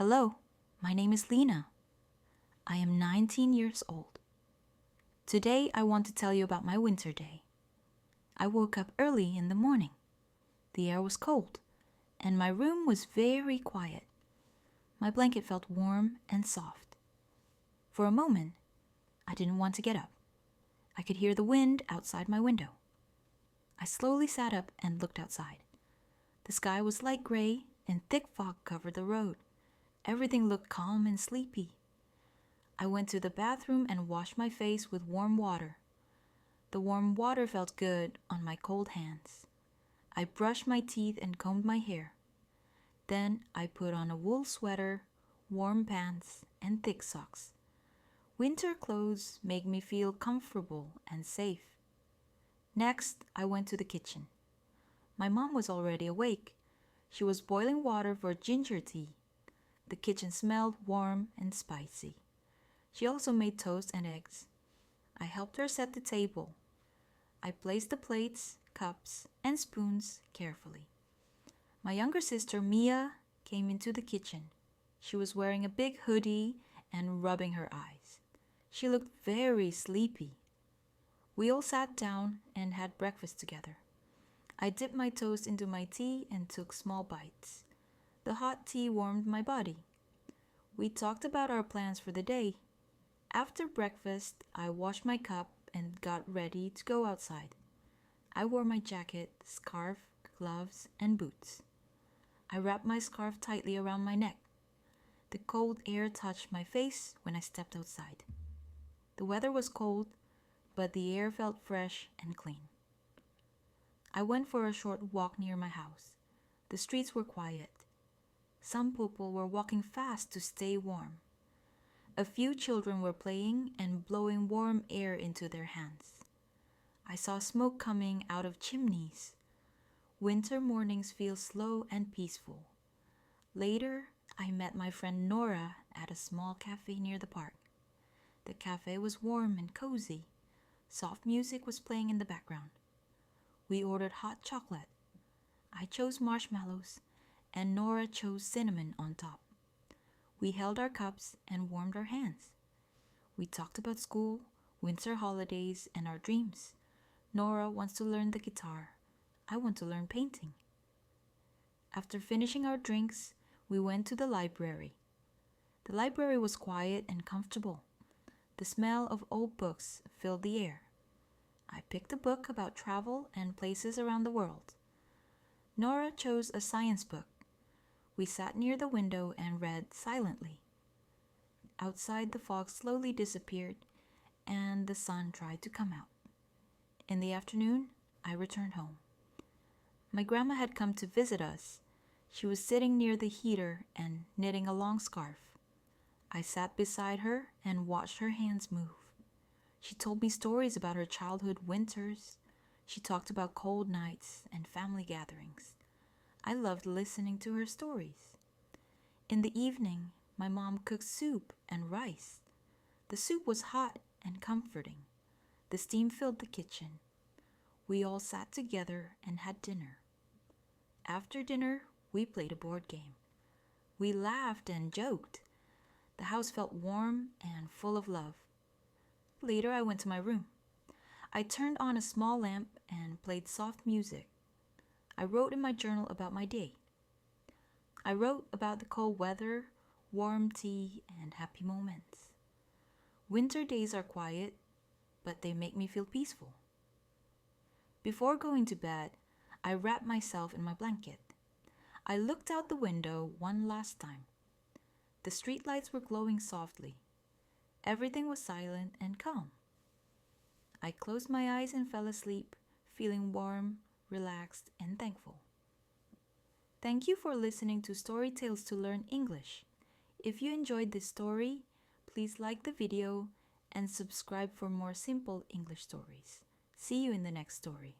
Hello, my name is Lina. I am 19 years old. Today I want to tell you about my winter day. I woke up early in the morning. The air was cold, and my room was very quiet. My blanket felt warm and soft. For a moment, I didn't want to get up. I could hear the wind outside my window. I slowly sat up and looked outside. The sky was light gray and thick fog covered the road. Everything looked calm and sleepy. I went to the bathroom and washed my face with warm water. The warm water felt good on my cold hands. I brushed my teeth and combed my hair. Then I put on a wool sweater, warm pants, and thick socks. Winter clothes make me feel comfortable and safe. Next, I went to the kitchen. My mom was already awake. She was boiling water for ginger tea. The kitchen smelled warm and spicy. She also made toast and eggs. I helped her set the table. I placed the plates, cups, and spoons carefully. My younger sister, Mia, came into the kitchen. She was wearing a big hoodie and rubbing her eyes. She looked very sleepy. We all sat down and had breakfast together. I dipped my toast into my tea and took small bites. The hot tea warmed my body. We talked about our plans for the day. After breakfast, I washed my cup and got ready to go outside. I wore my jacket, scarf, gloves, and boots. I wrapped my scarf tightly around my neck. The cold air touched my face when I stepped outside. The weather was cold, but the air felt fresh and clean. I went for a short walk near my house. The streets were quiet. Some people were walking fast to stay warm. A few children were playing and blowing warm air into their hands. I saw smoke coming out of chimneys. Winter mornings feel slow and peaceful. Later, I met my friend Nora at a small cafe near the park. The cafe was warm and cozy. Soft music was playing in the background. We ordered hot chocolate. I chose marshmallows, and Nora chose cinnamon on top. We held our cups and warmed our hands. We talked about school, winter holidays, and our dreams. Nora wants to learn the guitar. I want to learn painting. After finishing our drinks, we went to the library. The library was quiet and comfortable. The smell of old books filled the air. I picked a book about travel and places around the world. Nora chose a science book. We sat near the window and read silently. Outside, the fog slowly disappeared, and the sun tried to come out. In the afternoon, I returned home. My grandma had come to visit us. She was sitting near the heater and knitting a long scarf. I sat beside her and watched her hands move. She told me stories about her childhood winters. She talked about cold nights and family gatherings. I loved listening to her stories. In the evening, my mom cooked soup and rice. The soup was hot and comforting. The steam filled the kitchen. We all sat together and had dinner. After dinner, we played a board game. We laughed and joked. The house felt warm and full of love. Later, I went to my room. I turned on a small lamp and played soft music. I wrote in my journal about my day. I wrote about the cold weather, warm tea, and happy moments. Winter days are quiet, but they make me feel peaceful. Before going to bed, I wrapped myself in my blanket. I looked out the window one last time. The streetlights were glowing softly. Everything was silent and calm. I closed my eyes and fell asleep, feeling warm, relaxed, and thankful. Thank you for listening to Story Tales to Learn English. If you enjoyed this story, please like the video and subscribe for more simple English stories. See you in the next story.